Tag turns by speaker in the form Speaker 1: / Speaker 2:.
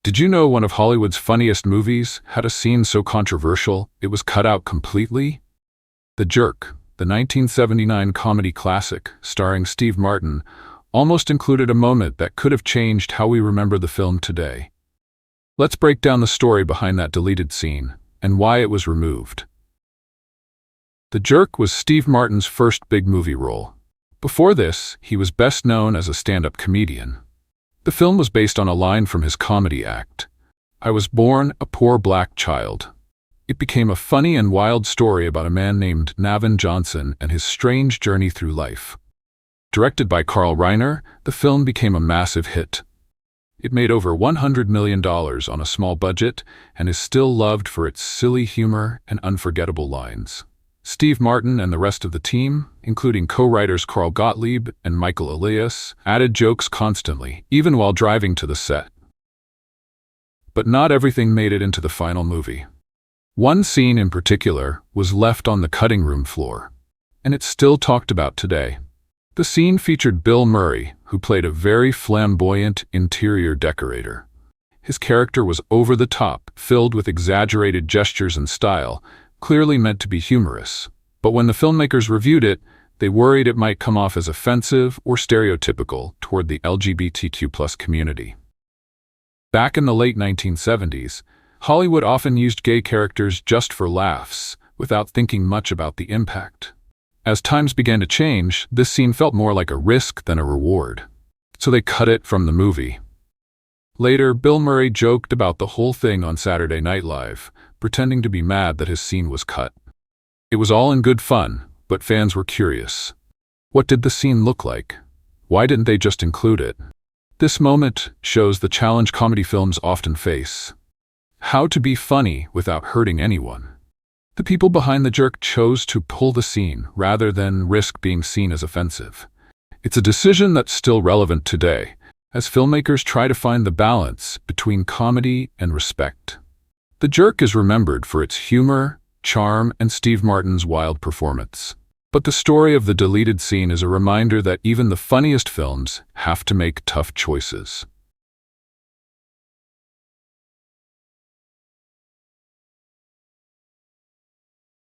Speaker 1: Did you know one of Hollywood's funniest movies had a scene so controversial it was cut out completely? The Jerk, the 1979 comedy classic starring Steve Martin, almost included a moment that could have changed how we remember the film today. Let's break down the story behind that deleted scene and why it was removed. The Jerk was Steve Martin's first big movie role. Before this, he was best known as a stand-up comedian. The film was based on a line from his comedy act, "I was born a poor black child." It became a funny and wild story about a man named Navin Johnson and his strange journey through life. Directed by Carl Reiner, the film became a massive hit. It made over $100 million on a small budget and is still loved for its silly humor and unforgettable lines. Steve Martin and the rest of the team, including co-writers Carl Gottlieb and Michael Elias, added jokes constantly, even while driving to the set. But not everything made it into the final movie. One scene in particular was left on the cutting room floor, and it's still talked about today. The scene featured Bill Murray, who played a very flamboyant interior decorator. His character was over the top, filled with exaggerated gestures and style, clearly meant to be humorous. But when the filmmakers reviewed it, they worried it might come off as offensive or stereotypical toward the LGBTQ+ community. Back in the late 1970s, Hollywood often used gay characters just for laughs, without thinking much about the impact. As times began to change, this scene felt more like a risk than a reward. So they cut it from the movie. Later, Bill Murray joked about the whole thing on Saturday Night Live, pretending to be mad that his scene was cut. It was all in good fun, but fans were curious. What did the scene look like? Why didn't they just include it? This moment shows the challenge comedy films often face. How to be funny without hurting anyone. The people behind The Jerk chose to pull the scene rather than risk being seen as offensive. It's a decision that's still relevant today, as filmmakers try to find the balance between comedy and respect. The Jerk is remembered for its humor, charm, and Steve Martin's wild performance. But the story of the deleted scene is a reminder that even the funniest films have to make tough choices.